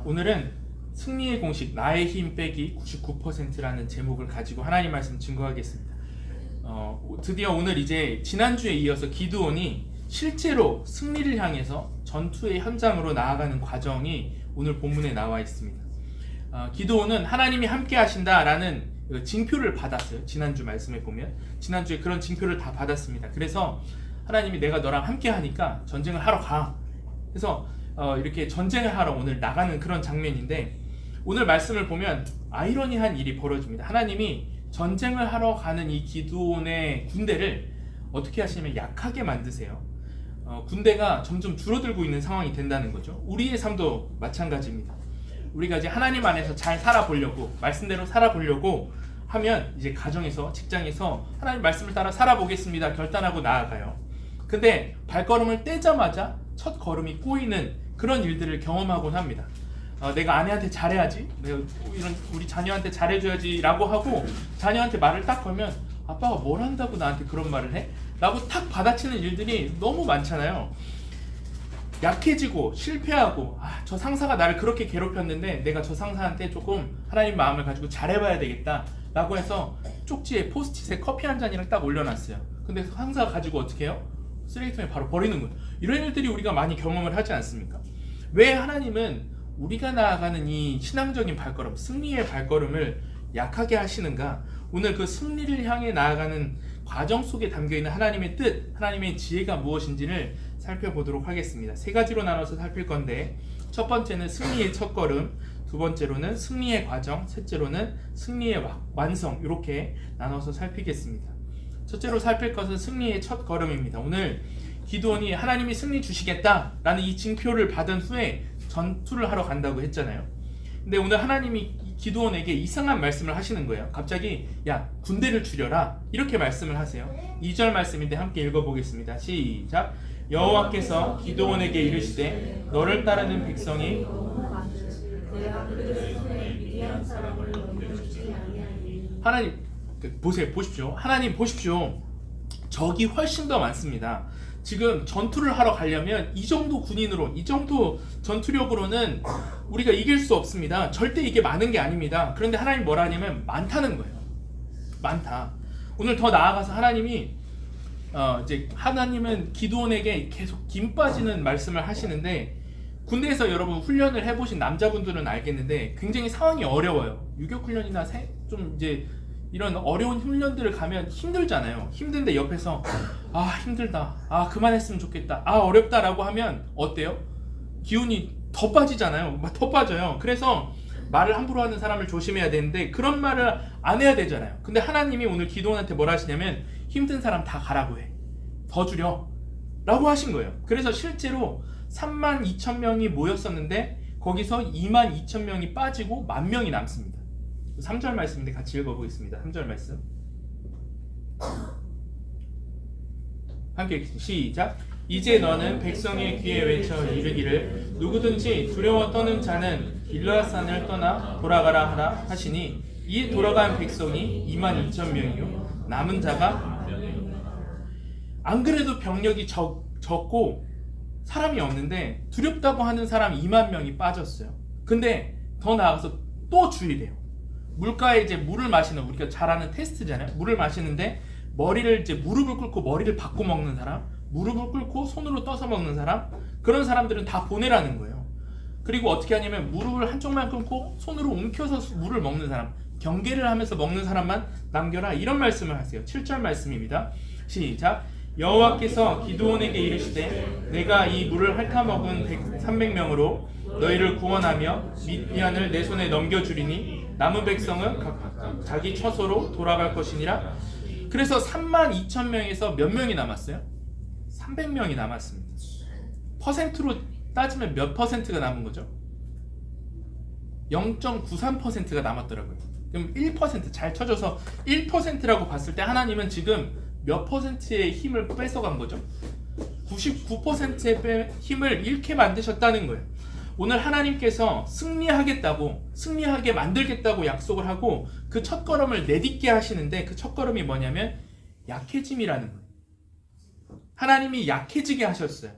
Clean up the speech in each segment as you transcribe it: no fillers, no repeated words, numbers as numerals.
오늘은 승리의 공식 나의 힘 빼기 99%라는 제목을 가지고 하나님 말씀 증거하겠습니다. 드디어 오늘 이제 지난주에 이어서 기드온이 실제로 승리를 향해서 전투의 현장으로 나아가는 과정이 오늘 본문에 나와 있습니다. 기드온은 하나님이 함께 하신다라는 징표를 받았어요. 지난주 말씀에 보면 지난주에 그런 징표를 다 받았습니다. 그래서 하나님이 내가 너랑 함께 하니까 전쟁을 하러 가. 그래서 이렇게 전쟁을 하러 오늘 나가는 그런 장면인데, 오늘 말씀을 보면 아이러니한 일이 벌어집니다. 하나님이 전쟁을 하러 가는 이 기드온의 군대를 어떻게 하시냐면 약하게 만드세요. 군대가 점점 줄어들고 있는 상황이 된다는 거죠. 우리의 삶도 마찬가지입니다. 우리가 이제 하나님 안에서 잘 살아보려고, 말씀대로 살아보려고 하면 이제 가정에서, 직장에서 하나님 말씀을 따라 살아보겠습니다 결단하고 나아가요. 근데 발걸음을 떼자마자 첫 걸음이 꼬이는 그런 일들을 경험하곤 합니다. 내가 아내한테 잘해야지, 내가 우리 자녀한테 잘해줘야지 라고 하고 자녀한테 말을 딱 걸면 아빠가 뭘 한다고 나한테 그런 말을 해? 라고 탁 받아치는 일들이 너무 많잖아요. 약해지고 실패하고, 저 상사가 나를 그렇게 괴롭혔는데 내가 저 상사한테 조금 하나님 마음을 가지고 잘해봐야 되겠다 라고 해서 쪽지에 포스트잇에 커피 한 잔이랑 딱 올려놨어요. 근데 상사가 가지고 어떻게 해요? 쓰레기통에 바로 버리는 거예요. 이런 일들이 우리가 많이 경험을 하지 않습니까? 왜 하나님은 우리가 나아가는 이 신앙적인 발걸음, 승리의 발걸음을 약하게 하시는가? 오늘 그 승리를 향해 나아가는 과정 속에 담겨있는 하나님의 뜻, 하나님의 지혜가 무엇인지를 살펴보도록 하겠습니다. 세 가지로 나눠서 살필 건데, 첫 번째는 승리의 첫걸음, 두 번째로는 승리의 과정, 셋째로는 승리의 완성, 이렇게 나눠서 살피겠습니다. 첫째로 살필 것은 승리의 첫걸음입니다. 오늘 기드온이 하나님이 승리 주시겠다라는 이 징표를 받은 후에 전투를 하러 간다고 했잖아요. 근데 오늘 하나님이 기드온에게 이상한 말씀을 하시는 거예요. 갑자기 야, 군대를 줄여라 이렇게 말씀을 하세요. 2절 말씀인데 함께 읽어보겠습니다. 시작. 여호와께서 기드온에게 이르시되 너를 따르는 백성이 하나님 보십시오. 하나님 보십시오. 적이 훨씬 더 많습니다. 지금 전투를 하러 가려면 이 정도 군인으로, 이 정도 전투력으로는 우리가 이길 수 없습니다. 절대 이게 많은 게 아닙니다. 그런데 하나님 뭐라 하냐면 많다는 거예요. 많다. 오늘 더 나아가서 하나님이 이제 하나님은 기드온에게 계속 김 빠지는 말씀을 하시는데, 군대에서 여러분 훈련을 해보신 남자분들은 알겠는데 굉장히 상황이 어려워요. 유격훈련이나 좀 이제 이런 어려운 훈련들을 가면 힘들잖아요. 힘든데 옆에서 힘들다, 그만했으면 좋겠다, 어렵다 라고 하면 어때요? 기운이 더 빠지잖아요. 더 빠져요. 그래서 말을 함부로 하는 사람을 조심해야 되는데 그런 말을 안 해야 되잖아요. 근데 하나님이 오늘 기드온한테 뭐라 하시냐면 힘든 사람 다 가라고 해, 더 줄여 라고 하신 거예요. 그래서 실제로 32,000명이 모였었는데 거기서 22,000명이 빠지고 10,000명이 남습니다. 3절 말씀인데 같이 읽어보겠습니다. 3절 말씀 함께 읽겠습니다. 시작. 이제 너는 백성의 귀에 외쳐 이르기를 누구든지 두려워 떠는 자는 길르앗산을 떠나 돌아가라 하라 하시니, 이 돌아간 백성이 22,000명이요 남은 자가 안 그래도 병력이 적고 사람이 없는데 두렵다고 하는 사람 20,000명이 빠졌어요. 근데 더 나아가서 또 줄이래요. 물가에 이제 물을 마시는, 우리가 잘 아는 테스트잖아요. 물을 마시는데 머리를 이제 무릎을 꿇고 머리를 받고 먹는 사람, 무릎을 꿇고 손으로 떠서 먹는 사람, 그런 사람들은 다 보내라는 거예요. 그리고 어떻게 하냐면 무릎을 한쪽만 끊고 손으로 움켜서 물을 먹는 사람, 경계를 하면서 먹는 사람만 남겨라, 이런 말씀을 하세요. 7절 말씀입니다. 시작. 여호와께서 기드온에게 이르시되 내가 이 물을 핥아먹은 300명으로 너희를 구원하며 미디안을 내 손에 넘겨주리니 남은 백성은 각각 자기 처소로 돌아갈 것이니라. 그래서 32,000명에서 몇 명이 남았어요? 300명이 남았습니다. 퍼센트로 따지면 몇 퍼센트가 남은 거죠? 0.93%가 남았더라고요. 그럼 1%, 잘 쳐줘서 1%라고 봤을 때 하나님은 지금 몇 퍼센트의 힘을 뺏어간 거죠? 99%의 힘을 잃게 만드셨다는 거예요. 오늘 하나님께서 승리하게 만들겠다고 약속을 하고 그 첫걸음을 내딛게 하시는데, 그 첫걸음이 뭐냐면 약해짐이라는 거예요. 하나님이 약해지게 하셨어요.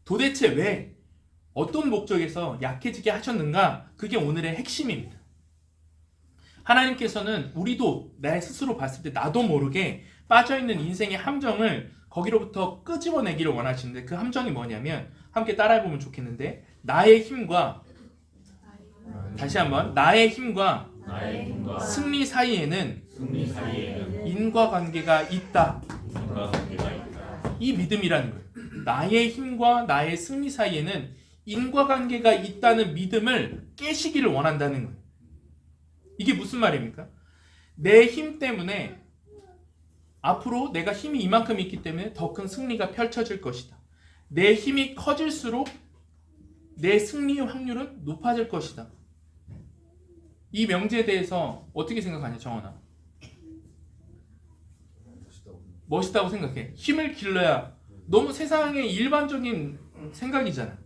도대체 왜? 어떤 목적에서 약해지게 하셨는가? 그게 오늘의 핵심입니다. 하나님께서는 우리도 내 스스로 봤을 때 나도 모르게 빠져있는 인생의 함정을 거기로부터 끄집어내기를 원하시는데 그 함정이 뭐냐면 함께 따라해보면 좋겠는데 나의 힘과 다시 한번 나의 힘과 승리 사이에는 인과관계가 있다. 이 믿음이라는 거예요. 나의 힘과 나의 승리 사이에는 인과관계가 있다는 믿음을 깨시기를 원한다는 거예요. 이게 무슨 말입니까? 내 힘 때문에 앞으로 내가 힘이 이만큼 있기 때문에 더 큰 승리가 펼쳐질 것이다. 내 힘이 커질수록 내 승리의 확률은 높아질 것이다. 이 명제에 대해서 어떻게 생각하냐, 정원아? 멋있다고 생각해. 힘을 길러야 너무 세상의 일반적인 생각이잖아.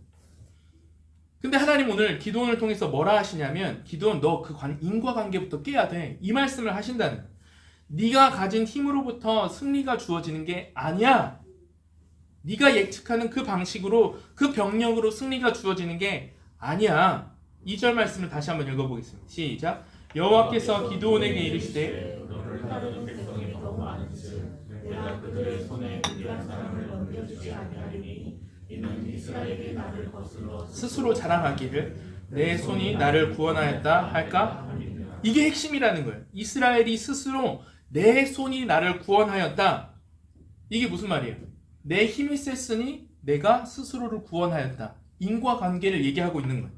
근데 하나님 오늘 기도원을 통해서 뭐라 하시냐면 기도원 너 그 인과관계부터 깨야 돼. 이 말씀을 하신다는 거야. 네가 가진 힘으로부터 승리가 주어지는 게 아니야. 네가 예측하는 그 방식으로 그 병력으로 승리가 주어지는 게 아니야. 2절 말씀을 다시 한번 읽어보겠습니다. 시작. 여호와께서 기드온에게 이르시되 너를 따르는 백성이 너무 많은즉 내가 그들의 손에 미디안 사람을 넘겨주지 아니하리니 이는 이스라엘이 나를 거슬러 스스로 자랑하기를 내 손이 나를 구원하였다 할까? 이게 핵심이라는 거예요. 이스라엘이 스스로 내 손이 나를 구원하였다. 이게 무슨 말이에요? 내 힘이 셌으니 내가 스스로를 구원하였다. 인과관계를 얘기하고 있는 거예요.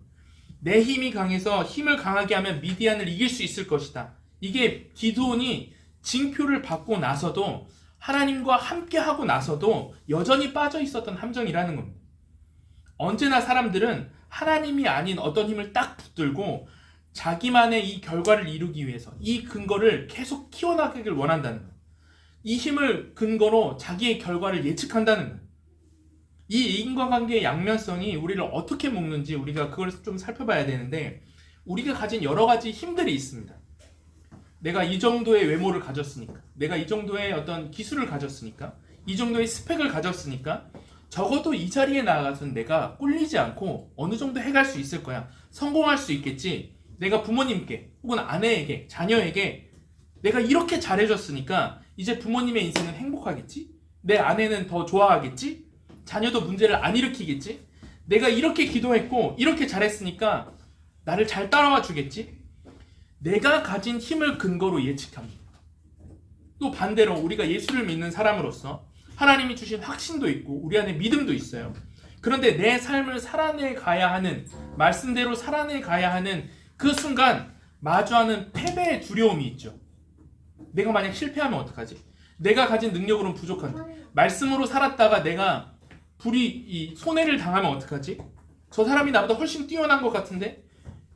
내 힘이 강해서 힘을 강하게 하면 미디안을 이길 수 있을 것이다. 이게 기드온이 징표를 받고 나서도 하나님과 함께 하고 나서도 여전히 빠져 있었던 함정이라는 겁니다. 언제나 사람들은 하나님이 아닌 어떤 힘을 딱 붙들고 자기만의 이 결과를 이루기 위해서 이 근거를 계속 키워나가길 원한다는 거예요. 이 힘을 근거로 자기의 결과를 예측한다는 거예요. 이 인과관계의 양면성이 우리를 어떻게 묶는지 우리가 그걸 좀 살펴봐야 되는데 우리가 가진 여러 가지 힘들이 있습니다. 내가 이 정도의 외모를 가졌으니까, 내가 이 정도의 어떤 기술을 가졌으니까, 이 정도의 스펙을 가졌으니까 적어도 이 자리에 나가서는 내가 꿀리지 않고 어느 정도 해갈 수 있을 거야. 성공할 수 있겠지. 내가 부모님께 혹은 아내에게, 자녀에게 내가 이렇게 잘해줬으니까 이제 부모님의 인생은 행복하겠지? 내 아내는 더 좋아하겠지? 자녀도 문제를 안 일으키겠지? 내가 이렇게 기도했고 이렇게 잘했으니까 나를 잘 따라와 주겠지? 내가 가진 힘을 근거로 예측합니다. 또 반대로 우리가 예수를 믿는 사람으로서 하나님이 주신 확신도 있고 우리 안에 믿음도 있어요. 그런데 내 삶을 살아내 가야 하는, 말씀대로 살아내 가야 하는 그 순간 마주하는 패배의 두려움이 있죠. 내가 만약 실패하면 어떡하지? 내가 가진 능력으로는 부족한데 말씀으로 살았다가 내가 손해를 당하면 어떡하지? 저 사람이 나보다 훨씬 뛰어난 것 같은데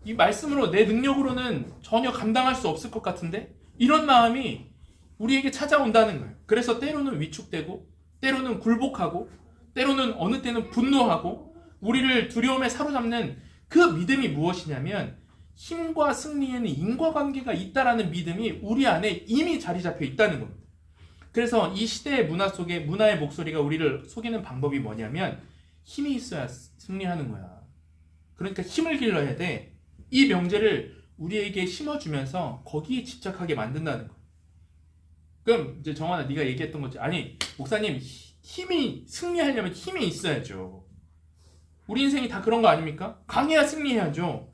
이 말씀으로 내 능력으로는 전혀 감당할 수 없을 것 같은데 이런 마음이 우리에게 찾아온다는 거예요. 그래서 때로는 위축되고 때로는 굴복하고 때로는 어느 때는 분노하고 우리를 두려움에 사로잡는 그 믿음이 무엇이냐면 힘과 승리에는 인과관계가 있다라는 믿음이 우리 안에 이미 자리 잡혀 있다는 겁니다. 그래서 이 시대의 문화 속에 문화의 목소리가 우리를 속이는 방법이 뭐냐면 힘이 있어야 승리하는 거야. 그러니까 힘을 길러야 돼. 이 명제를 우리에게 심어주면서 거기에 집착하게 만든다는 거야. 그럼 이제 정환아 네가 얘기했던 거지. 아니 목사님 힘이 승리하려면 힘이 있어야죠. 우리 인생이 다 그런 거 아닙니까? 강해야 승리해야죠.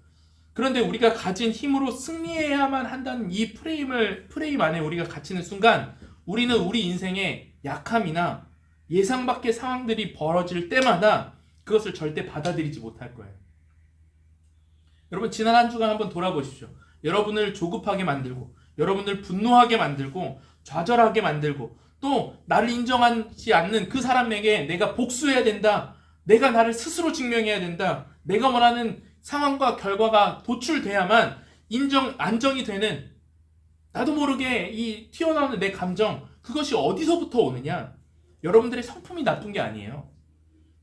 그런데 우리가 가진 힘으로 승리해야만 한다는 이 프레임 안에 우리가 갇히는 순간 우리는 우리 인생의 약함이나 예상 밖의 상황들이 벌어질 때마다 그것을 절대 받아들이지 못할 거예요. 여러분 지난 한 주간 한번 돌아보십시오. 여러분을 조급하게 만들고 여러분을 분노하게 만들고 좌절하게 만들고 또 나를 인정하지 않는 그 사람에게 내가 복수해야 된다. 내가 나를 스스로 증명해야 된다. 내가 원하는 상황과 결과가 도출돼야만 안정이 되는 나도 모르게 이 튀어나오는 내 감정 그것이 어디서부터 오느냐? 여러분들의 성품이 나쁜 게 아니에요.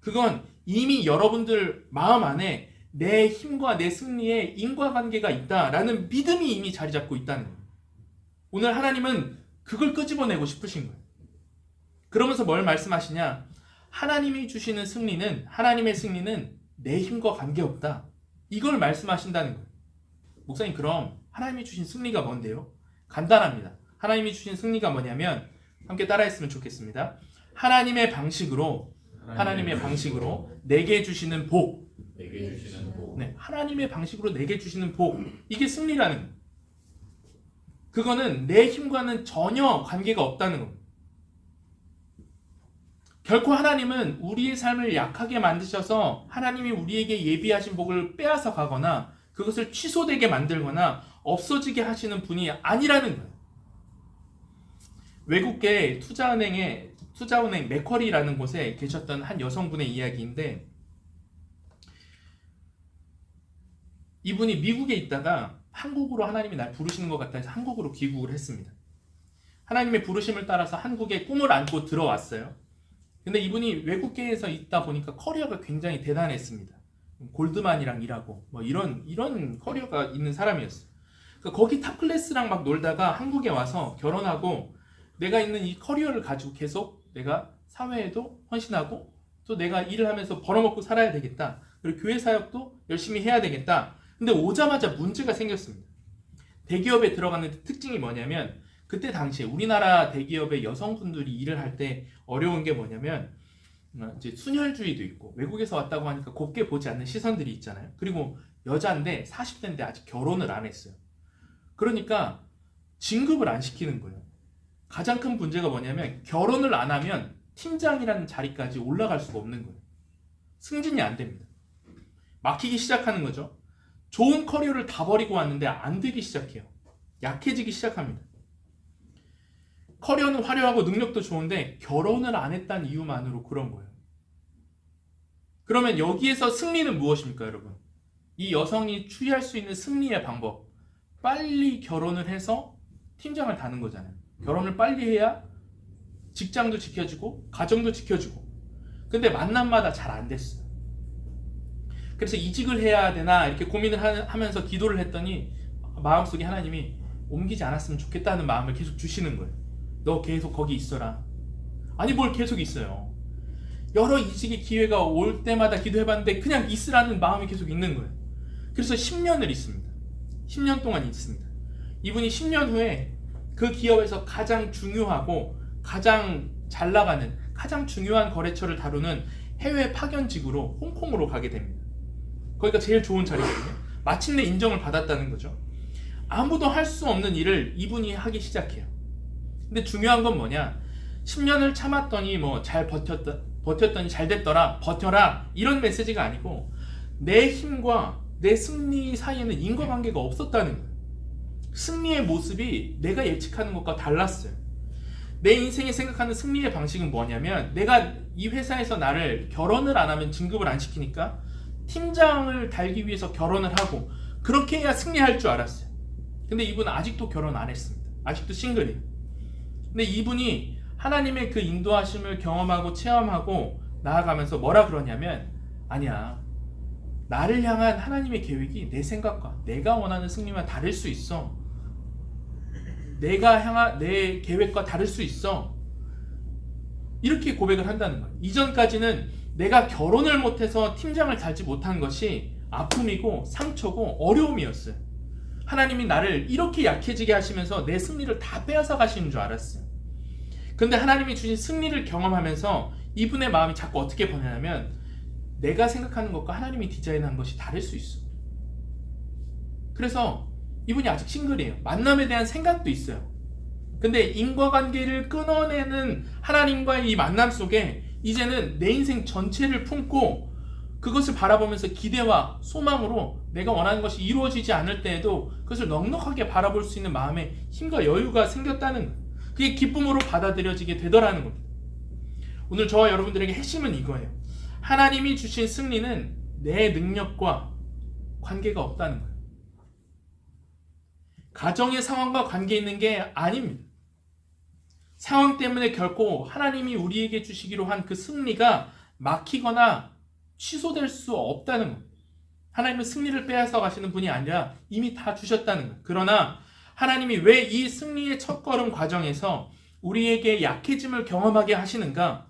그건 이미 여러분들 마음 안에 내 힘과 내 승리에 인과관계가 있다라는 믿음이 이미 자리 잡고 있다는 거예요. 오늘 하나님은 그걸 끄집어내고 싶으신 거예요. 그러면서 뭘 말씀하시냐? 하나님이 주시는 승리는 하나님의 승리는 내 힘과 관계없다. 이걸 말씀하신다는 거예요. 목사님, 그럼 하나님이 주신 승리가 뭔데요? 간단합니다. 하나님이 주신 승리가 뭐냐면 함께 따라했으면 좋겠습니다. 하나님의 방식으로 내게 주시는 복. 네, 하나님의 방식으로 내게 주시는 복. 이게 승리라는 거예요. 그거는 내 힘과는 전혀 관계가 없다는 겁니다. 결코 하나님은 우리의 삶을 약하게 만드셔서 하나님이 우리에게 예비하신 복을 빼앗아 가거나 그것을 취소되게 만들거나 없어지게 하시는 분이 아니라는 거예요. 외국계 투자은행 맥쿼리라는 곳에 계셨던 한 여성분의 이야기인데, 이분이 미국에 있다가 한국으로 하나님이 날 부르시는 것 같다 해서 한국으로 귀국을 했습니다. 하나님의 부르심을 따라서 한국에 꿈을 안고 들어왔어요. 근데 이분이 외국계에서 있다 보니까 커리어가 굉장히 대단했습니다. 골드만이랑 일하고 뭐 이런 커리어가 있는 사람이었어요. 그러니까 거기 탑클래스랑 막 놀다가 한국에 와서 결혼하고 내가 있는 이 커리어를 가지고 계속 내가 사회에도 헌신하고 또 내가 일을 하면서 벌어먹고 살아야 되겠다. 그리고 교회 사역도 열심히 해야 되겠다. 근데 오자마자 문제가 생겼습니다. 대기업에 들어갔는데 특징이 뭐냐면, 그때 당시에 우리나라 대기업의 여성분들이 일을 할 때 어려운 게 뭐냐면 이제 순혈주의도 있고 외국에서 왔다고 하니까 곱게 보지 않는 시선들이 있잖아요. 그리고 여자인데 40대인데 아직 결혼을 안 했어요. 그러니까 진급을 안 시키는 거예요. 가장 큰 문제가 뭐냐면 결혼을 안 하면 팀장이라는 자리까지 올라갈 수가 없는 거예요. 승진이 안 됩니다. 막히기 시작하는 거죠. 좋은 커리어를 다 버리고 왔는데 안 되기 시작해요. 약해지기 시작합니다. 커리어는 화려하고 능력도 좋은데 결혼을 안 했다는 이유만으로 그런 거예요. 그러면 여기에서 승리는 무엇입니까, 여러분? 이 여성이 취할 수 있는 승리의 방법, 빨리 결혼을 해서 팀장을 다는 거잖아요. 결혼을 빨리 해야 직장도 지켜주고 가정도 지켜주고. 근데 만남마다 잘 안 됐어요. 그래서 이직을 해야 되나 이렇게 고민을 하면서 기도를 했더니 마음속에 하나님이 옮기지 않았으면 좋겠다는 마음을 계속 주시는 거예요. 너 계속 거기 있어라. 아니 뭘 계속 있어요. 여러 이직의 기회가 올 때마다 기도해봤는데 그냥 있으라는 마음이 계속 있는 거예요. 그래서 10년을 있습니다. 10년 동안 있습니다. 이분이 10년 후에 그 기업에서 가장 중요하고 가장 잘 나가는 가장 중요한 거래처를 다루는 해외 파견직으로 홍콩으로 가게 됩니다. 거기가 제일 좋은 자리거든요. 마침내 인정을 받았다는 거죠. 아무도 할 수 없는 일을 이분이 하기 시작해요. 근데 중요한 건 뭐냐? 10년을 참았더니 뭐 잘 버텼더니 잘 됐더라, 버텨라, 이런 메시지가 아니고 내 힘과 내 승리 사이에는 인과관계가 없었다는 거예요. 승리의 모습이 내가 예측하는 것과 달랐어요. 내 인생에 생각하는 승리의 방식은 뭐냐면, 내가 이 회사에서 나를 결혼을 안 하면 진급을 안 시키니까 팀장을 달기 위해서 결혼을 하고 그렇게 해야 승리할 줄 알았어요. 근데 이분은 아직도 결혼 안 했습니다. 아직도 싱글이에요. 근데 이분이 하나님의 그 인도하심을 경험하고 체험하고 나아가면서 뭐라 그러냐면, 아니야, 나를 향한 하나님의 계획이 내 생각과 내가 원하는 승리와 다를 수 있어. 내가 향한 내 계획과 다를 수 있어. 이렇게 고백을 한다는 거예요. 이전까지는 내가 결혼을 못해서 팀장을 달지 못한 것이 아픔이고 상처고 어려움이었어요. 하나님이 나를 이렇게 약해지게 하시면서 내 승리를 다 빼앗아 가시는 줄 알았어요. 근데 하나님이 주신 승리를 경험하면서 이분의 마음이 자꾸 어떻게 변하냐면, 내가 생각하는 것과 하나님이 디자인한 것이 다를 수 있어. 그래서 이분이 아직 싱글이에요. 만남에 대한 생각도 있어요. 근데 인과관계를 끊어내는 하나님과의 이 만남 속에 이제는 내 인생 전체를 품고 그것을 바라보면서 기대와 소망으로 내가 원하는 것이 이루어지지 않을 때에도 그것을 넉넉하게 바라볼 수 있는 마음의 힘과 여유가 생겼다는 거예요. 그게 기쁨으로 받아들여지게 되더라는 겁니다. 오늘 저와 여러분들에게 핵심은 이거예요. 하나님이 주신 승리는 내 능력과 관계가 없다는 거예요. 가정의 상황과 관계 있는 게 아닙니다. 상황 때문에 결코 하나님이 우리에게 주시기로 한 그 승리가 막히거나 취소될 수 없다는 것. 하나님은 승리를 빼앗아 가시는 분이 아니라 이미 다 주셨다는 것. 그러나 하나님이 왜 이 승리의 첫걸음 과정에서 우리에게 약해짐을 경험하게 하시는가?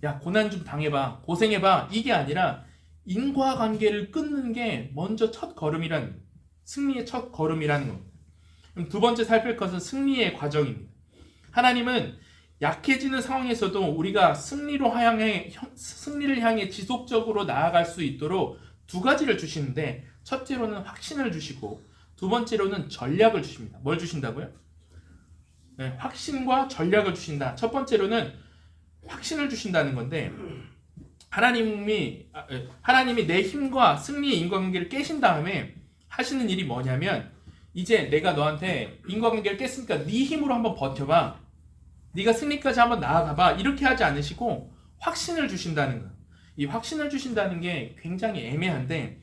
야, 고난 좀 당해봐, 고생해봐, 이게 아니라 인과관계를 끊는 게 먼저 승리의 첫 걸음이라는 겁니다. 그럼 두 번째 살필 것은 승리의 과정입니다. 하나님은 약해지는 상황에서도 우리가 승리를 향해 지속적으로 나아갈 수 있도록 두 가지를 주시는데, 첫째로는 확신을 주시고 두 번째로는 전략을 주십니다. 뭘 주신다고요? 네, 확신과 전략을 주신다. 첫 번째로는 확신을 주신다는 건데, 하나님이 내 힘과 승리의 인과관계를 깨신 다음에 하시는 일이 뭐냐면, 이제 내가 너한테 인과관계를 깼으니까 네 힘으로 한번 버텨봐, 네가 승리까지 한번 나아가봐, 이렇게 하지 않으시고 확신을 주신다는 거예요. 이 확신을 주신다는 게 굉장히 애매한데,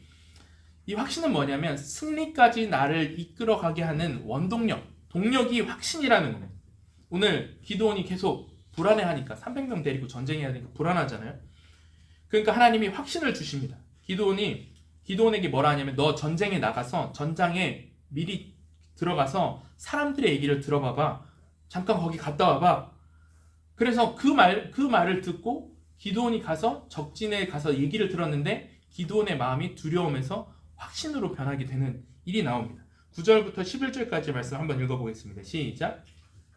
이 확신은 뭐냐면 승리까지 나를 이끌어가게 하는 원동력, 동력이 확신이라는 거예요. 오늘 기드온이 계속 불안해하니까, 300명 데리고 전쟁해야 되니까 불안하잖아요. 그러니까 하나님이 확신을 주십니다. 기드온에게 뭐라 하냐면, 너 전쟁에 나가서 전장에 미리 들어가서 사람들의 얘기를 들어봐봐, 잠깐 거기 갔다 와봐. 그래서 그 말을 듣고 기드온이 가서 적진에 가서 얘기를 들었는데, 기드온의 마음이 두려움에서 확신으로 변하게 되는 일이 나옵니다. 9절부터 11절까지 말씀 한번 읽어보겠습니다. 시작.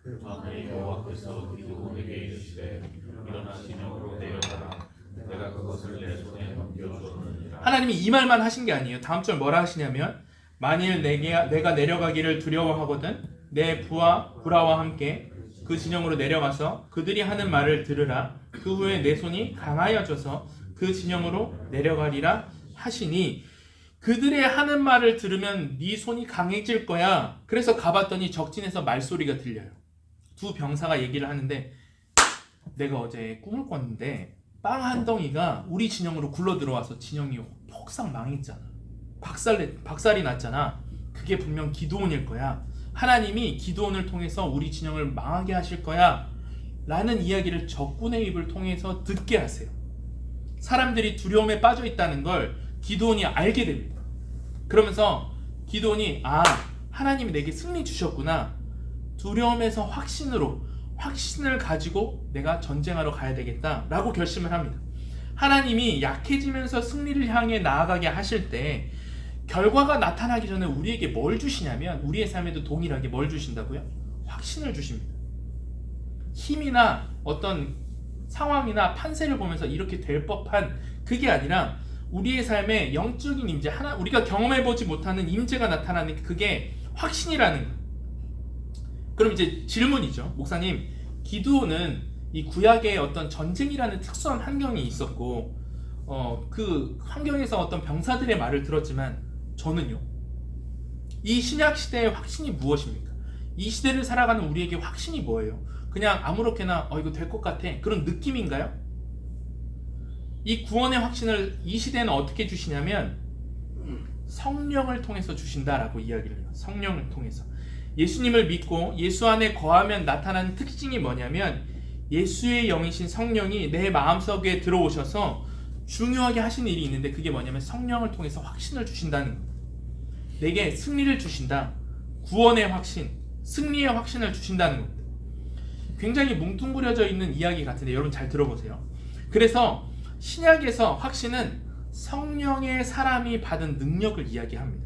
그 밤에 여호와께서 기드온에게 이르시되 일어나 진영으로 내려가라. 내가 그것을 내 손에 넘겨주었느니라. 하나님이 이 말만 하신 게 아니에요. 다음 절 뭐라 하시냐면, 만일 내가 내려가기를 두려워하거든 내 부하와 함께 그 진영으로 내려가서 그들이 하는 말을 들으라. 그 후에 내 손이 강하여져서 그 진영으로 내려가리라 하시니, 그들의 하는 말을 들으면 네 손이 강해질 거야. 그래서 가봤더니 적진에서 말소리가 들려요. 두 병사가 얘기를 하는데, 내가 어제 꿈을 꿨는데 빵 한 덩이가 우리 진영으로 굴러 들어와서 진영이 폭삭 망했잖아. 박살이 났잖아. 그게 분명 기드온일 거야. 하나님이 기드온을 통해서 우리 진영을 망하게 하실 거야 라는 이야기를 적군의 입을 통해서 듣게 하세요. 사람들이 두려움에 빠져 있다는 걸 기드온이 알게 됩니다. 그러면서 기드온이, 하나님이 내게 승리 주셨구나, 두려움에서 확신을 가지고 내가 전쟁하러 가야 되겠다 라고 결심을 합니다. 하나님이 약해지면서 승리를 향해 나아가게 하실 때 결과가 나타나기 전에 우리에게 뭘 주시냐면, 우리의 삶에도 동일하게 뭘 주신다고요? 확신을 주십니다. 힘이나 어떤 상황이나 판세를 보면서 이렇게 될 법한, 그게 아니라 우리의 삶에 영적인 임재, 우리가 경험해보지 못하는 임재가 나타나는, 그게 확신이라는 거예요. 그럼 이제 질문이죠. 목사님, 기드온은 이 구약의 어떤 전쟁이라는 특수한 환경이 있었고, 그 환경에서 어떤 병사들의 말을 들었지만, 저는요, 이 신약 시대의 확신이 무엇입니까? 이 시대를 살아가는 우리에게 확신이 뭐예요? 그냥 아무렇게나 이거 될 것 같아, 그런 느낌인가요? 이 구원의 확신을 이 시대는 어떻게 주시냐면 성령을 통해서 주신다라고 이야기를 해요. 성령을 통해서. 예수님을 믿고 예수 안에 거하면 나타나는 특징이 뭐냐면, 예수의 영이신 성령이 내 마음속에 들어오셔서 중요하게 하신 일이 있는데, 그게 뭐냐면 성령을 통해서 확신을 주신다는 거예요. 내게 승리를 주신다. 구원의 확신, 승리의 확신을 주신다는 겁니다. 굉장히 뭉뚱그려져 있는 이야기 같은데 여러분 잘 들어보세요. 그래서 신약에서 확신은 성령의 사람이 받은 능력을 이야기합니다.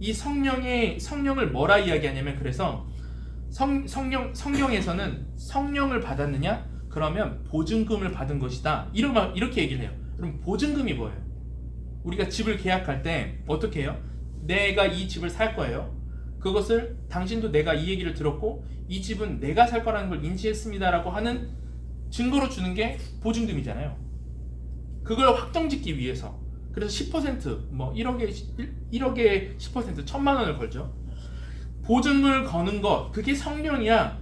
이 성령을 뭐라 이야기하냐면, 그래서 성경에서는 성령을 받았느냐? 그러면 보증금을 받은 것이다, 이렇게 얘기를 해요. 그럼 보증금이 뭐예요? 우리가 집을 계약할 때 어떻게 해요? 내가 이 집을 살 거예요. 그것을 당신도 내가 이 얘기를 들었고 이 집은 내가 살 거라는 걸 인지했습니다라고 하는 증거로 주는 게 보증금이잖아요. 그걸 확정짓기 위해서. 그래서 10% 1억에 10% 1,000만 원을 걸죠. 보증을 거는 것, 그게 성령이야,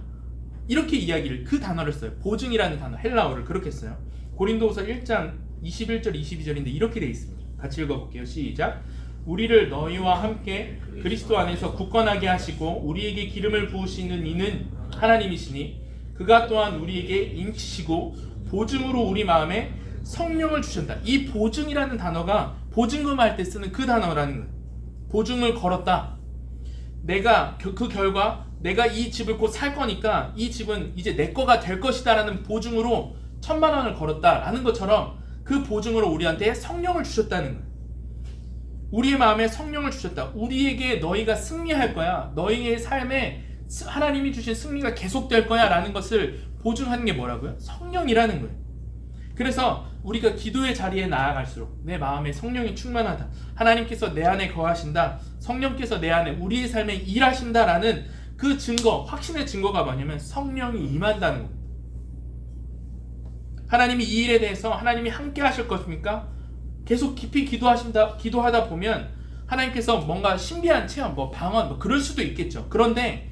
이렇게 이야기를, 그 단어를 써요. 보증이라는 단어, 헬라어를 그렇게 써요. 고린도후서 1장 21절 22절인데 이렇게 돼 있습니다. 같이 읽어볼게요. 시작. 우리를 너희와 함께 그리스도 안에서 굳건하게 하시고 우리에게 기름을 부으시는 이는 하나님이시니, 그가 또한 우리에게 인치시고 보증으로 우리 마음에 성령을 주신다. 이 보증이라는 단어가 보증금 할 때 쓰는 그 단어라는 거예요. 보증을 걸었다. 내가 그 결과 내가 이 집을 곧 살 거니까 이 집은 이제 내 거가 될 것이다 라는 보증으로 1,000만 원을 걸었다 라는 것처럼, 그 보증으로 우리한테 성령을 주셨다는 거예요. 우리의 마음에 성령을 주셨다. 우리에게 너희가 승리할 거야. 너희의 삶에 하나님이 주신 승리가 계속될 거야 라는 것을 보증하는 게 뭐라고요? 성령이라는 거예요. 그래서 우리가 기도의 자리에 나아갈수록 내 마음에 성령이 충만하다. 하나님께서 내 안에 거하신다. 성령께서 내 안에 우리의 삶에 일하신다라는 그 증거, 확신의 증거가 뭐냐면 성령이 임한다는 겁니다. 하나님이 이 일에 대해서 하나님이 함께 하실 것입니까? 계속 깊이 기도하다 보면 하나님께서 뭔가 신비한 체험, 방언, 그럴 수도 있겠죠. 그런데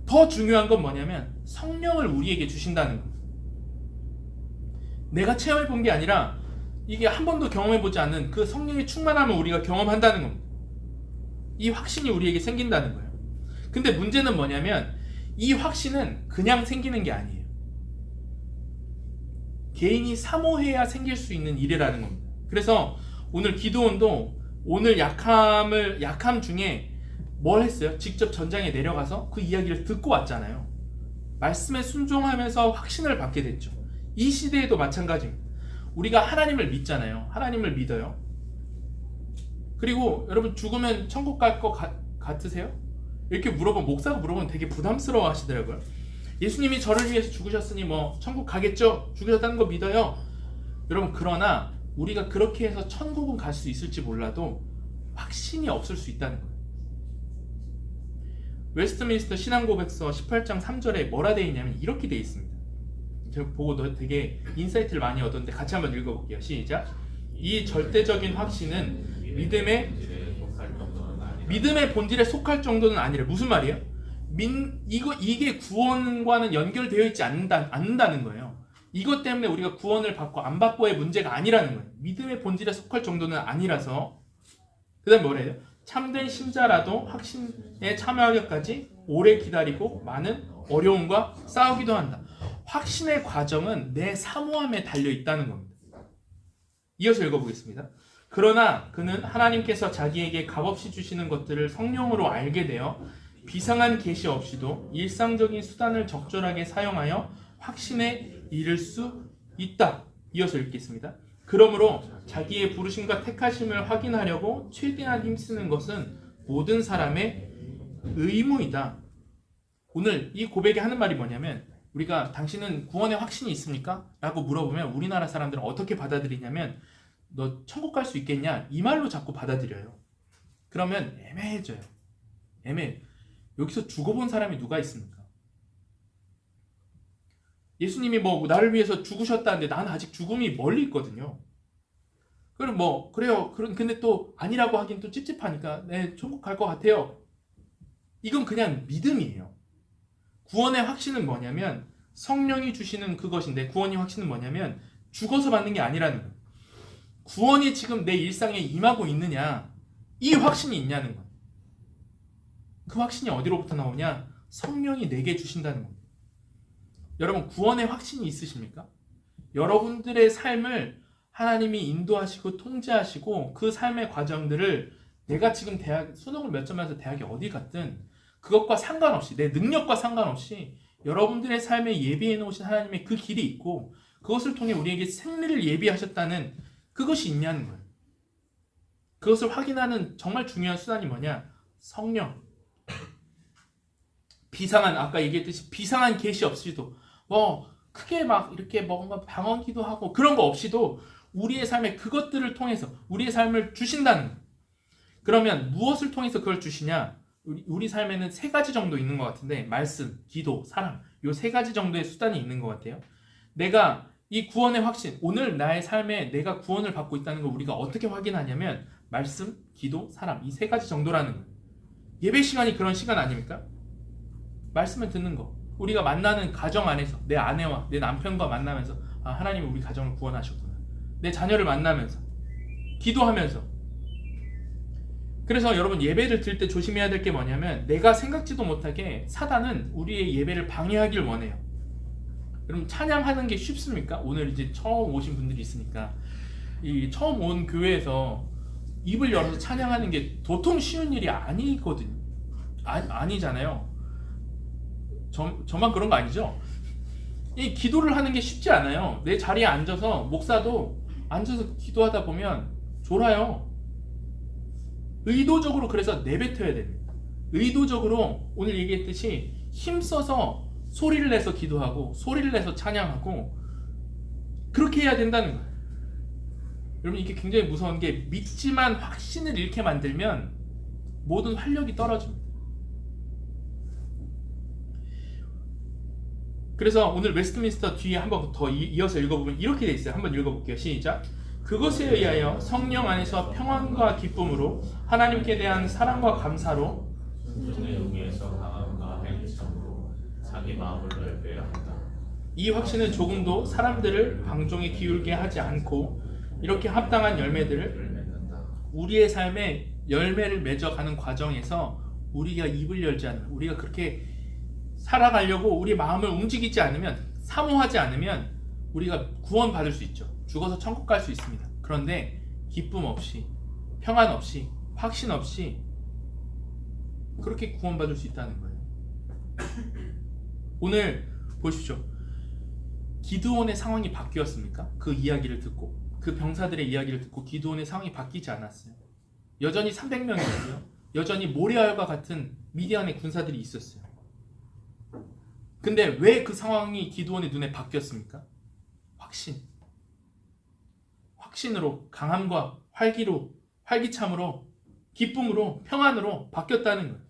더 중요한 건 뭐냐면 성령을 우리에게 주신다는 겁니다. 내가 체험해 본 게 아니라 이게 한 번도 경험해 보지 않는 그 성령의 충만함을 우리가 경험한다는 겁니다. 이 확신이 우리에게 생긴다는 거예요. 근데 문제는 뭐냐면 이 확신은 그냥 생기는 게 아니에요. 개인이 사모해야 생길 수 있는 일이라는 겁니다. 그래서 오늘 기도원도 오늘 약함 중에 뭘 했어요? 직접 전장에 내려가서 그 이야기를 듣고 왔잖아요. 말씀에 순종하면서 확신을 받게 됐죠. 이 시대에도 마찬가지입니다. 우리가 하나님을 믿잖아요. 하나님을 믿어요. 그리고 여러분 죽으면 천국 갈 것 같으세요? 이렇게 목사가 물어보면 되게 부담스러워 하시더라고요. 예수님이 저를 위해서 죽으셨으니 천국 가겠죠? 죽으셨다는 거 믿어요. 여러분 그러나 우리가 그렇게 해서 천국은 갈 수 있을지 몰라도 확신이 없을 수 있다는 거예요. 웨스트민스터 신앙고백서 18장 3절에 뭐라 되어 있냐면 이렇게 되어 있습니다. 제가 보고 되게 인사이트를 많이 얻었는데 같이 한번 읽어볼게요. 시작. 이 절대적인 확신은 믿음의 본질에 속할 정도는 아니라. 무슨 말이에요? 이게 구원과는 연결되어 있지 않는다는 거예요. 이것 때문에 우리가 구원을 받고 안 받고의 문제가 아니라는 거예요. 믿음의 본질에 속할 정도는 아니라서. 그 다음에 뭐래요? 참된 신자라도 확신에 참여하기까지 오래 기다리고 많은 어려움과 싸우기도 한다. 확신의 과정은 내 사모함에 달려 있다는 겁니다. 이어서 읽어보겠습니다. 그러나 그는 하나님께서 자기에게 값없이 주시는 것들을 성령으로 알게 되어 비상한 계시 없이도 일상적인 수단을 적절하게 사용하여 확신에 이를 수 있다. 이어서 읽겠습니다. 그러므로 자기의 부르심과 택하심을 확인하려고 최대한 힘쓰는 것은 모든 사람의 의무이다. 오늘 이 고백이 하는 말이 뭐냐면 우리가 당신은 구원의 확신이 있습니까? 라고 물어보면 우리나라 사람들은 어떻게 받아들이냐면 너 천국 갈 수 있겠냐? 이 말로 자꾸 받아들여요. 그러면 애매해져요. 여기서 죽어본 사람이 누가 있습니까? 예수님이 나를 위해서 죽으셨다는데 나는 아직 죽음이 멀리 있거든요. 그럼 그래요. 근데 또 아니라고 하긴 또 찝찝하니까 네, 천국 갈 것 같아요. 이건 그냥 믿음이에요. 구원의 확신은 뭐냐면 성령이 주시는 그것인데 구원의 확신은 뭐냐면 죽어서 받는 게 아니라는 거예요. 구원이 지금 내 일상에 임하고 있느냐 이 확신이 있냐는 거예요. 그 확신이 어디로부터 나오냐? 성령이 내게 주신다는 겁니다. 여러분 구원의 확신이 있으십니까? 여러분들의 삶을 하나님이 인도하시고 통제하시고 그 삶의 과정들을 내가 지금 대학 수능을 몇 점 해서 대학에 어디 갔든 그것과 상관없이 내 능력과 상관없이 여러분들의 삶에 예비해 놓으신 하나님의 그 길이 있고 그것을 통해 우리에게 생리를 예비하셨다는 그것이 있냐는 거예요. 그것을 확인하는 정말 중요한 수단이 뭐냐? 성령. 아까 얘기했듯이 비상한 계시 없이도 크게 이렇게 뭔가 방언기도 하고 그런 거 없이도 우리의 삶에 그것들을 통해서 우리의 삶을 주신다는 거예요. 그러면 무엇을 통해서 그걸 주시냐? 우리 삶에는 세 가지 정도 있는 것 같은데 말씀, 기도, 사랑 이 세 가지 정도의 수단이 있는 것 같아요. 내가 이 구원의 확신, 오늘 나의 삶에 내가 구원을 받고 있다는 걸 우리가 어떻게 확인하냐면 말씀, 기도, 사랑 이 세 가지 정도라는 거예요. 예배 시간이 그런 시간 아닙니까? 말씀을 듣는 거. 우리가 만나는 가정 안에서 내 아내와 내 남편과 만나면서 하나님이 우리 가정을 구원하셨구나. 내 자녀를 만나면서 기도하면서. 그래서 여러분 예배를 드릴 때 조심해야 될 게 뭐냐면 내가 생각지도 못하게 사단은 우리의 예배를 방해하길 원해요. 여러분 찬양하는 게 쉽습니까? 오늘 이제 처음 오신 분들이 있으니까 이 처음 온 교회에서 입을 열어서 찬양하는 게 도통 쉬운 일이 아니거든요. 아니잖아요. 저만 그런 거 아니죠? 이 기도를 하는 게 쉽지 않아요. 내 자리에 앉아서 목사도 앉아서 기도하다 보면 졸아요. 의도적으로 그래서 내뱉어야 됩니다. 의도적으로 오늘 얘기했듯이 힘써서 소리를 내서 기도하고 소리를 내서 찬양하고 그렇게 해야 된다는 거예요. 여러분 이게 굉장히 무서운 게 믿지만 확신을 잃게 만들면 모든 활력이 떨어집니다. 그래서 오늘 웨스트민스터 뒤에 한 번 더 이어서 읽어보면 이렇게 돼 있어요. 한번 읽어볼게요. 시작. 그것에 의하여 성령 안에서 평안과 기쁨으로 하나님께 대한 사랑과 감사로 순종의 의미에서 강함과 행함으로 자기 마음을 넓혀야 한다. 이 확신은 조금도 사람들을 방종에 기울게 하지 않고 이렇게 합당한 열매들을 맺는다. 우리의 삶에 열매를 맺어가는 과정에서 우리가 입을 열지 않으면 우리가 그렇게 살아가려고 우리 마음을 움직이지 않으면 사모하지 않으면 우리가 구원받을 수 있죠. 죽어서 천국 갈 수 있습니다. 그런데 기쁨 없이 평안 없이 확신 없이 그렇게 구원받을 수 있다는 거예요. 오늘 보십시오. 기드온의 상황이 바뀌었습니까? 그 이야기를 듣고 그 병사들의 이야기를 듣고 기드온의 상황이 바뀌지 않았어요. 여전히 300명이었고요. 여전히 모리아와 같은 미디안의 군사들이 있었어요. 근데 왜 그 상황이 기드온의 눈에 바뀌었습니까? 확신으로 강함과 활기로 활기참으로 기쁨으로 평안으로 바뀌었다는 거예요.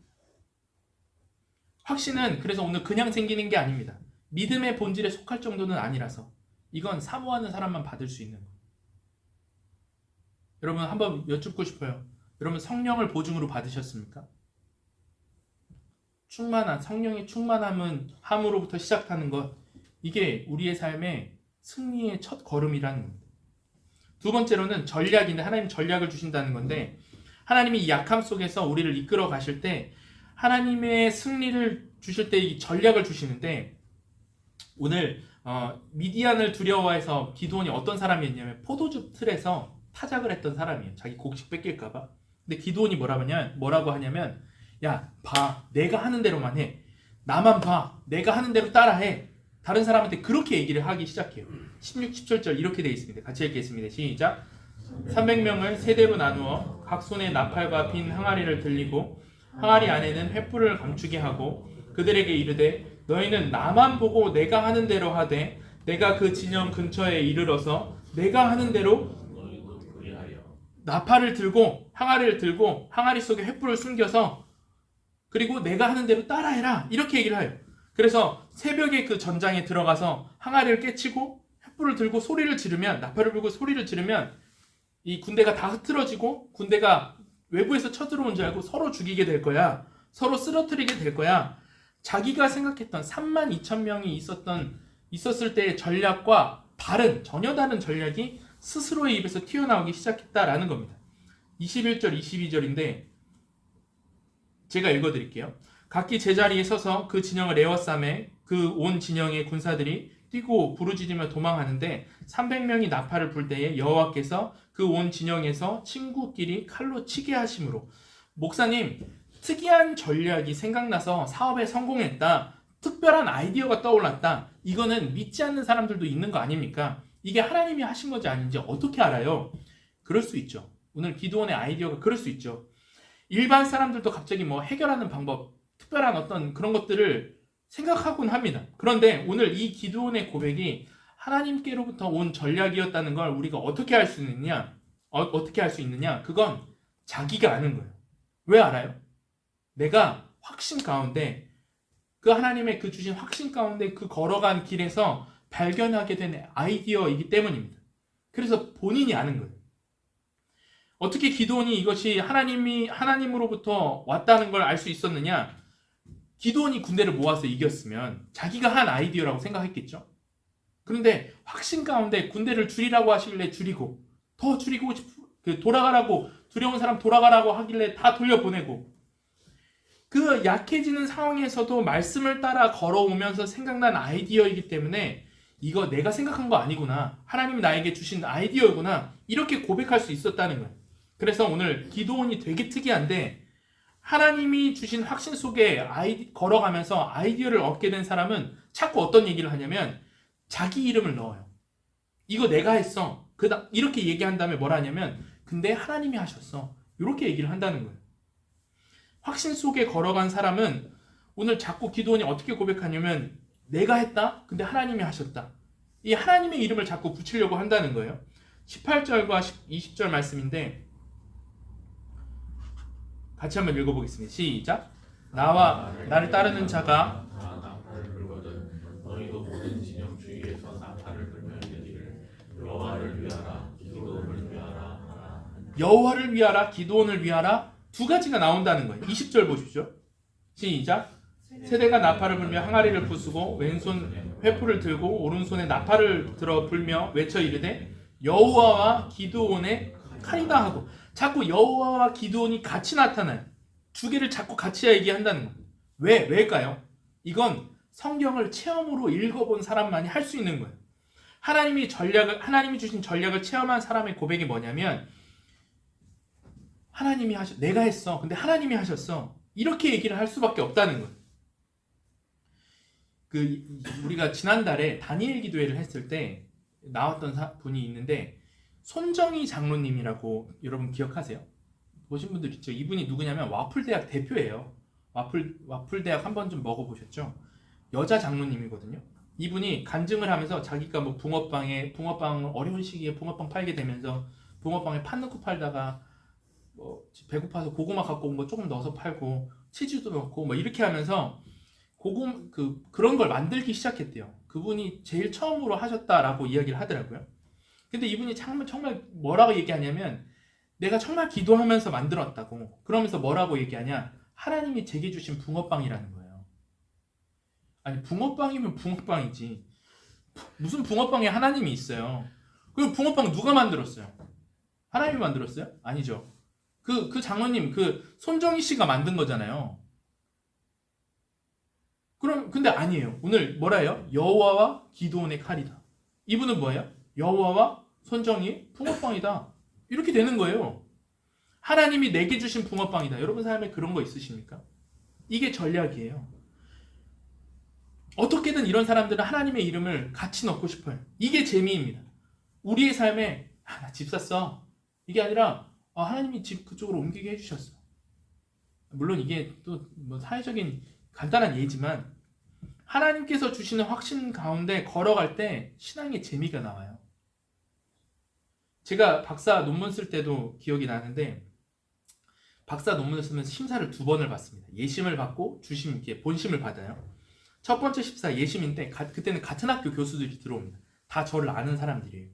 확신은 그래서 오늘 그냥 생기는 게 아닙니다. 믿음의 본질에 속할 정도는 아니라서 이건 사모하는 사람만 받을 수 있는 거예요. 여러분 한번 여쭙고 싶어요. 여러분 성령을 보증으로 받으셨습니까? 성령의 함으로부터 시작하는 것, 이게 우리의 삶의 승리의 첫 걸음이라는 겁니다. 두 번째로는 전략인데 하나님 전략을 주신다는 건데 하나님이 이 약함 속에서 우리를 이끌어 가실 때 하나님의 승리를 주실 때 이 전략을 주시는데 오늘 미디안을 두려워해서 기드온이 어떤 사람이었냐면 포도주 틀에서 타작을 했던 사람이에요. 자기 곡식 뺏길까봐. 근데 기드온이 뭐라고 하냐면 야, 봐. 내가 하는 대로만 해. 나만 봐. 내가 하는 대로 따라해. 다른 사람한테 그렇게 얘기를 하기 시작해요. 16, 17절 이렇게 되어 있습니다. 같이 읽겠습니다. 시작. 300명을 세대로 나누어 각 손에 나팔과 빈 항아리를 들리고 항아리 안에는 횃불을 감추게 하고 그들에게 이르되 너희는 나만 보고 내가 하는 대로 하되 내가 그 진영 근처에 이르러서 내가 하는 대로 나팔을 들고 항아리를 들고 항아리 속에 횃불을 숨겨서 그리고 내가 하는 대로 따라해라 이렇게 얘기를 해요. 그래서 새벽에 그 전장에 들어가서 항아리를 깨치고 횃불을 들고 소리를 지르면 나팔을 불고 소리를 지르면 이 군대가 다 흐트러지고 군대가 외부에서 쳐들어온 줄 알고 서로 죽이게 될 거야. 서로 쓰러뜨리게 될 거야. 자기가 생각했던 32,000명이 있었을 때의 전략과 전혀 다른 전략이 스스로의 입에서 튀어나오기 시작했다라는 겁니다. 21절, 22절인데 제가 읽어드릴게요. 각기 제자리에 서서 그 진영을 에워싸매 그 온 진영의 군사들이 뛰고 부르짖으며 도망하는데 300명이 나팔을 불 때에 여호와께서 그 온 진영에서 친구끼리 칼로 치게 하심으로 목사님 특이한 전략이 생각나서 사업에 성공했다. 특별한 아이디어가 떠올랐다. 이거는 믿지 않는 사람들도 있는 거 아닙니까? 이게 하나님이 하신 건지 아닌지 어떻게 알아요? 그럴 수 있죠. 오늘 기드온의 아이디어가 그럴 수 있죠. 일반 사람들도 갑자기 해결하는 방법, 특별한 어떤 그런 것들을 생각하곤 합니다. 그런데 오늘 이 기드온의 고백이 하나님께로부터 온 전략이었다는 걸 우리가 어떻게 할 수 있느냐? 그건 자기가 아는 거예요. 왜 알아요? 내가 확신 가운데 그 하나님의 그 주신 확신 가운데 그 걸어간 길에서 발견하게 된 아이디어이기 때문입니다. 그래서 본인이 아는 거예요. 어떻게 기드온이 이것이 하나님으로부터 왔다는 걸 알 수 있었느냐? 기드온이 군대를 모아서 이겼으면 자기가 한 아이디어라고 생각했겠죠. 그런데 확신 가운데 군대를 줄이라고 하시길래 줄이고 더 줄이고 돌아가라고 두려운 사람 돌아가라고 하길래 다 돌려보내고 그 약해지는 상황에서도 말씀을 따라 걸어오면서 생각난 아이디어이기 때문에 이거 내가 생각한 거 아니구나. 하나님이 나에게 주신 아이디어구나. 이렇게 고백할 수 있었다는 거예요. 그래서 오늘 기드온이 되게 특이한데 하나님이 주신 확신 속에 걸어가면서 아이디어를 얻게 된 사람은 자꾸 어떤 얘기를 하냐면 자기 이름을 넣어요. 이거 내가 했어. 이렇게 얘기한 다음에 뭐라 하냐면 근데 하나님이 하셨어. 이렇게 얘기를 한다는 거예요. 확신 속에 걸어간 사람은 오늘 자꾸 기도원이 어떻게 고백하냐면 내가 했다. 근데 하나님이 하셨다. 이 하나님의 이름을 자꾸 붙이려고 한다는 거예요. 18절과 20절 말씀인데 같이 한번 읽어보겠습니다. 시작. 나와 나를 따르는 자가 다 나팔을 불거든 너희도 모든 진영 주위에서 나팔을 불며 이르기를 여호와를 위하라 기도원을 위하라 하라. 여호와를 위하라 기도원을 위하라 두 가지가 나온다는 거예요. 20절 보십시오. 시작. 세대가 나팔을 불며 항아리를 부수고 왼손 회포를 들고 오른손에 나팔을 들어 불며 외쳐 이르되 여호와와 기드온의 칼이다 하고 자꾸 여호와와 기드온이 같이 나타나요. 두 개를 자꾸 같이 얘기한다는 거예요. 왜일까요? 이건 성경을 체험으로 읽어본 사람만이 할 수 있는 거예요. 하나님이 주신 전략을 체험한 사람의 고백이 뭐냐면 내가 했어. 근데 하나님이 하셨어. 이렇게 얘기를 할 수밖에 없다는 거예요. 우리가 지난달에 다니엘 기도회를 했을 때 나왔던 분이 있는데 손정희 장로님이라고 여러분 기억하세요? 보신 분들 있죠? 이분이 누구냐면 와플대학 대표예요. 와플대학 한 번쯤 먹어보셨죠? 여자 장로님이거든요. 이분이 간증을 하면서 자기가 뭐 붕어빵 어려운 시기에 붕어빵 팔게 되면서 붕어빵에 팥 넣고 팔다가 뭐 배고파서 고구마 갖고 온 거 조금 넣어서 팔고 치즈도 넣고 뭐 이렇게 하면서 그런 걸 만들기 시작했대요. 그분이 제일 처음으로 하셨다라고 이야기를 하더라고요. 근데 이분이 정말 뭐라고 얘기하냐면 내가 정말 기도하면서 만들었다고. 그러면서 뭐라고 얘기하냐? 하나님이 제게 주신 붕어빵이라는 거예요. 아니 붕어빵이면 붕어빵이지. 무슨 붕어빵에 하나님이 있어요. 그럼 붕어빵 누가 만들었어요? 하나님이 만들었어요? 아니죠. 그 장로님 손정희 씨가 만든 거잖아요. 근데 아니에요. 오늘 뭐라 해요? 여호와와 기드온의 칼이다. 이분은 뭐예요? 여호와와 손정희 붕어빵이다. 이렇게 되는 거예요. 하나님이 내게 주신 붕어빵이다. 여러분 삶에 그런 거 있으십니까? 이게 전략이에요. 어떻게든 이런 사람들은 하나님의 이름을 같이 넣고 싶어요. 이게 재미입니다. 우리의 삶에 나 집 샀어. 이게 아니라 하나님이 집 그쪽으로 옮기게 해주셨어. 물론 이게 또 뭐 사회적인 간단한 예지만 하나님께서 주시는 확신 가운데 걸어갈 때 신앙의 재미가 나와요. 제가 박사 논문 쓸 때도 기억이 나는데 박사 논문을 쓰면서 심사를 2번을 받습니다. 예심을 받고 본심을 받아요. 첫 번째 심사 예심인데 그때는 같은 학교 교수들이 들어옵니다. 다 저를 아는 사람들이에요.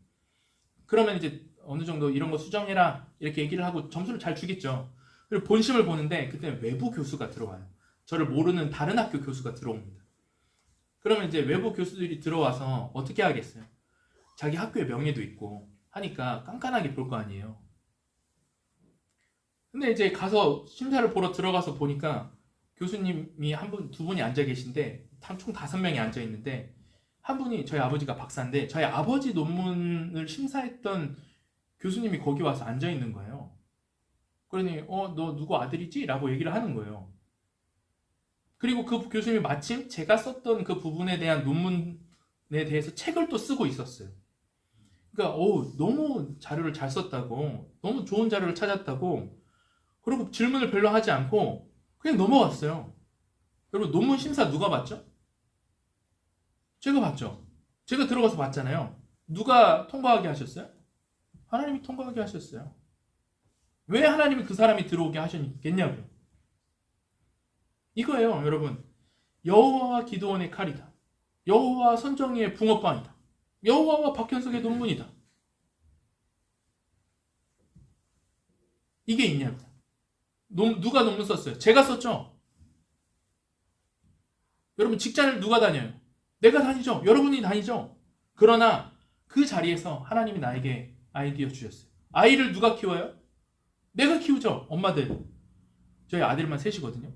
그러면 이제 어느 정도 이런 거 수정해라 이렇게 얘기를 하고 점수를 잘 주겠죠. 그리고 본심을 보는데 그때는 외부 교수가 들어와요. 저를 모르는 다른 학교 교수가 들어옵니다. 그러면 이제 외부 교수들이 들어와서 어떻게 하겠어요? 자기 학교의 명예도 있고 하니까 깐깐하게 볼 거 아니에요. 근데 이제 가서 심사를 보러 들어가서 보니까 교수님이 두 분이 앉아 계신데 총 5명이 앉아 있는데 한 분이 저희 아버지가 박사인데 저희 아버지 논문을 심사했던 교수님이 거기 와서 앉아 있는 거예요. 그러니 너 누구 아들이지? 라고 얘기를 하는 거예요. 그리고 그 교수님이 마침 제가 썼던 그 부분에 대한 논문에 대해서 책을 또 쓰고 있었어요. 그러니까 너무 자료를 잘 썼다고, 너무 좋은 자료를 찾았다고, 그리고 질문을 별로 하지 않고 그냥 넘어갔어요. 여러분 논문 심사 누가 봤죠? 제가 봤죠. 제가 들어가서 봤잖아요. 누가 통과하게 하셨어요? 하나님이 통과하게 하셨어요. 왜 하나님이 그 사람이 들어오게 하셨겠냐고요. 이거예요, 여러분. 여호와와 기드온의 칼이다. 여호와와 손정희의 붕어빵이다. 여호와와 박현석의 논문이다. 이게 있냐고요. 누가 논문 썼어요? 제가 썼죠. 여러분 직장을 누가 다녀요? 내가 다니죠. 여러분이 다니죠. 그러나 그 자리에서 하나님이 나에게 아이디어 주셨어요. 아이를 누가 키워요? 내가 키우죠. 엄마들. 저희 아들만 셋이거든요.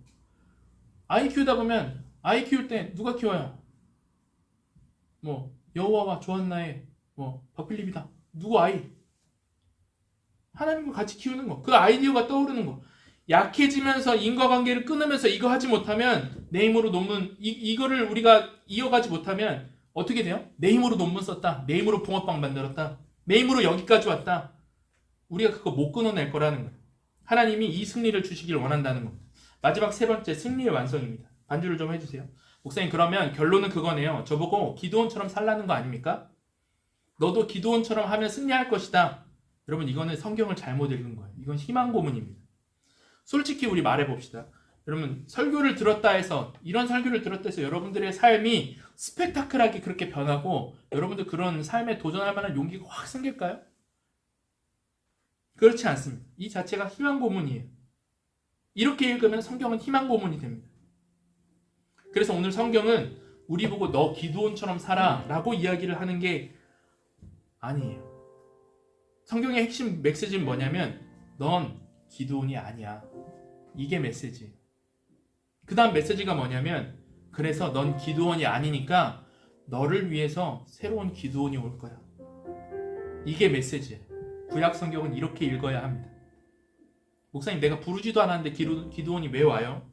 아이 키우다 보면 아이 키울 때 누가 키워요? 여호와와 조한나의 박필립이다. 누구 아이? 하나님과 같이 키우는 거. 그 아이디어가 떠오르는 거. 약해지면서 인과관계를 끊으면서 이거 하지 못하면 내 힘으로 논문 이거를 우리가 이어가지 못하면 어떻게 돼요? 내 힘으로 논문 썼다. 내 힘으로 붕어빵 만들었다. 내 힘으로 여기까지 왔다. 우리가 그거 못 끊어낼 거라는 거예요. 하나님이 이 승리를 주시길 원한다는 겁니다. 마지막 세 번째, 승리의 완성입니다. 반주를 좀 해주세요. 목사님, 그러면 결론은 그거네요. 저보고 기드온처럼 살라는 거 아닙니까? 너도 기드온처럼 하면 승리할 것이다. 여러분, 이거는 성경을 잘못 읽은 거예요. 이건 희망 고문입니다. 솔직히 우리 말해봅시다. 여러분, 설교를 들었다 해서, 이런 설교를 들었다 해서 여러분들의 삶이 스펙타클하게 그렇게 변하고 여러분들 그런 삶에 도전할 만한 용기가 확 생길까요? 그렇지 않습니다. 이 자체가 희망 고문이에요. 이렇게 읽으면 성경은 희망 고문이 됩니다. 그래서 오늘 성경은 우리 보고 너 기드온처럼 살아 라고 이야기를 하는 게 아니에요. 성경의 핵심 메시지는 뭐냐면 넌 기드온이 아니야. 이게 메시지예요. 그 다음 메시지가 뭐냐면 그래서 넌 기드온이 아니니까 너를 위해서 새로운 기드온이 올 거야. 이게 메시지예요. 구약 성경은 이렇게 읽어야 합니다. 목사님, 내가 부르지도 않았는데 기드온이 왜 와요?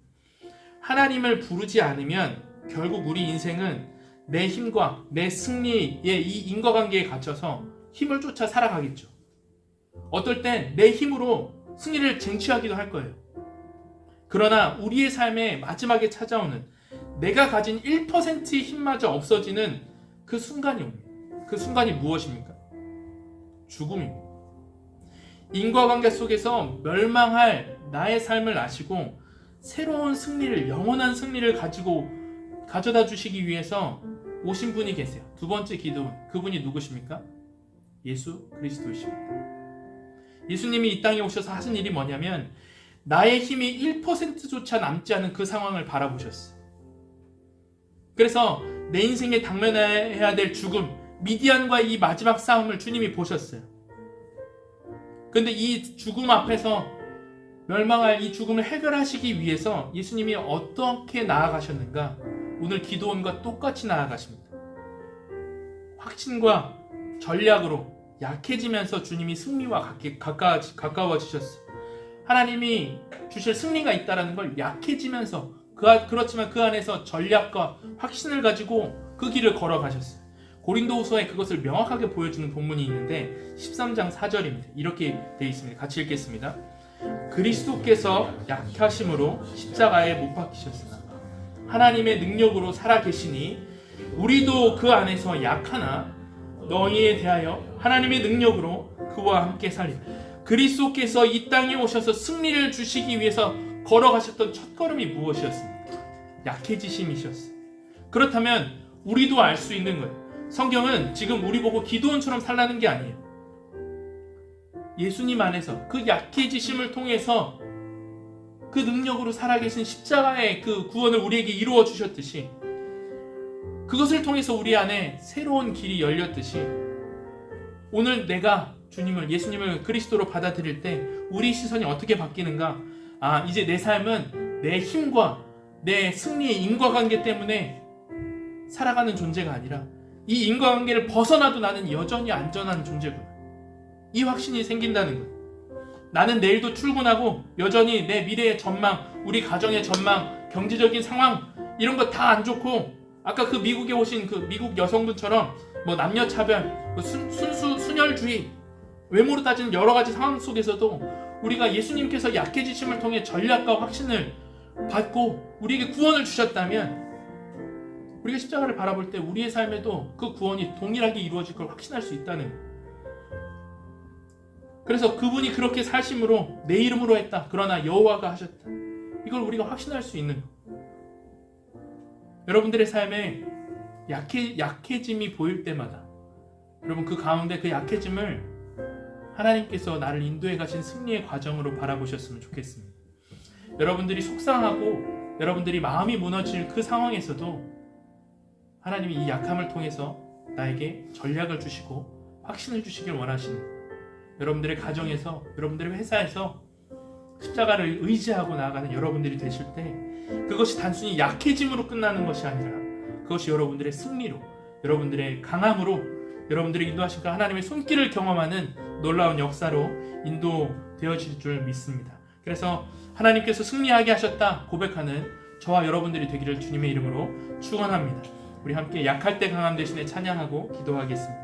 하나님을 부르지 않으면 결국 우리 인생은 내 힘과 내 승리의 이 인과관계에 갇혀서 힘을 쫓아 살아가겠죠. 어떨 땐 내 힘으로 승리를 쟁취하기도 할 거예요. 그러나 우리의 삶에 마지막에 찾아오는 내가 가진 1%의 힘마저 없어지는 그 순간이 옵니다. 그 순간이 무엇입니까? 죽음입니다. 인과관계 속에서 멸망할 나의 삶을 아시고 새로운 승리를, 영원한 승리를 가져다 주시기 위해서 오신 분이 계세요. 두 번째 기드온, 그분이 누구십니까? 예수 그리스도이십니다. 예수님이 이 땅에 오셔서 하신 일이 뭐냐면 나의 힘이 1%조차 남지 않은 그 상황을 바라보셨어요. 그래서 내 인생에 당면해야 될 죽음, 미디안과의 이 마지막 싸움을 주님이 보셨어요. 그런데 이 죽음 앞에서 멸망할 이 죽음을 해결하시기 위해서 예수님이 어떻게 나아가셨는가? 오늘 기드온과 똑같이 나아가십니다. 확신과 전략으로 약해지면서 주님이 승리와 가까워지셨어요. 하나님이 주실 승리가 있다는 걸 약해지면서 그렇지만 그 안에서 전략과 확신을 가지고 그 길을 걸어가셨어요. 고린도후서에 그것을 명확하게 보여주는 본문이 있는데 13장 4절입니다. 이렇게 되어 있습니다. 같이 읽겠습니다. 그리스도께서 약하심으로 십자가에 못 박히셨으나 하나님의 능력으로 살아계시니 우리도 그 안에서 약하나 너희에 대하여 하나님의 능력으로 그와 함께 살리라. 그리스도께서 이 땅에 오셔서 승리를 주시기 위해서 걸어가셨던 첫걸음이 무엇이었습니까? 약해지심이셨어요. 그렇다면 우리도 알 수 있는 거예요. 성경은 지금 우리 보고 기드온처럼 살라는 게 아니에요. 예수님 안에서 그 약해지심을 통해서 그 능력으로 살아계신 십자가의 그 구원을 우리에게 이루어 주셨듯이 그것을 통해서 우리 안에 새로운 길이 열렸듯이 오늘 내가 주님을, 예수님을 그리스도로 받아들일 때 우리 시선이 어떻게 바뀌는가? 아, 이제 내 삶은 내 힘과 내 승리의 인과관계 때문에 살아가는 존재가 아니라 이 인과관계를 벗어나도 나는 여전히 안전한 존재구나. 이 확신이 생긴다는 거예요. 나는 내일도 출근하고 여전히 내 미래의 전망, 우리 가정의 전망, 경제적인 상황 이런 거 다 안 좋고 아까 그 미국에 오신 그 미국 여성분처럼 뭐 남녀차별, 순혈주의, 외모로 따지는 여러 가지 상황 속에서도 우리가 예수님께서 약해지심을 통해 전략과 확신을 받고 우리에게 구원을 주셨다면 우리가 십자가를 바라볼 때 우리의 삶에도 그 구원이 동일하게 이루어질 걸 확신할 수 있다는 거예요. 그래서 그분이 그렇게 사심으로 내 이름으로 했다. 그러나 여호와가 하셨다. 이걸 우리가 확신할 수 있는 거예요. 여러분들의 삶에 약해짐이 보일 때마다 여러분 그 가운데 그 약해짐을 하나님께서 나를 인도해 가신 승리의 과정으로 바라보셨으면 좋겠습니다. 여러분들이 속상하고 여러분들이 마음이 무너질 그 상황에서도 하나님이 이 약함을 통해서 나에게 전략을 주시고 확신을 주시길 원하십니다. 여러분들의 가정에서, 여러분들의 회사에서 십자가를 의지하고 나아가는 여러분들이 되실 때 그것이 단순히 약해짐으로 끝나는 것이 아니라 그것이 여러분들의 승리로, 여러분들의 강함으로, 여러분들의 인도하신 하나님의 손길을 경험하는 놀라운 역사로 인도되어질 줄 믿습니다. 그래서 하나님께서 승리하게 하셨다 고백하는 저와 여러분들이 되기를 주님의 이름으로 축원합니다. 우리 함께 약할 때 강함 대신에 찬양하고 기도하겠습니다.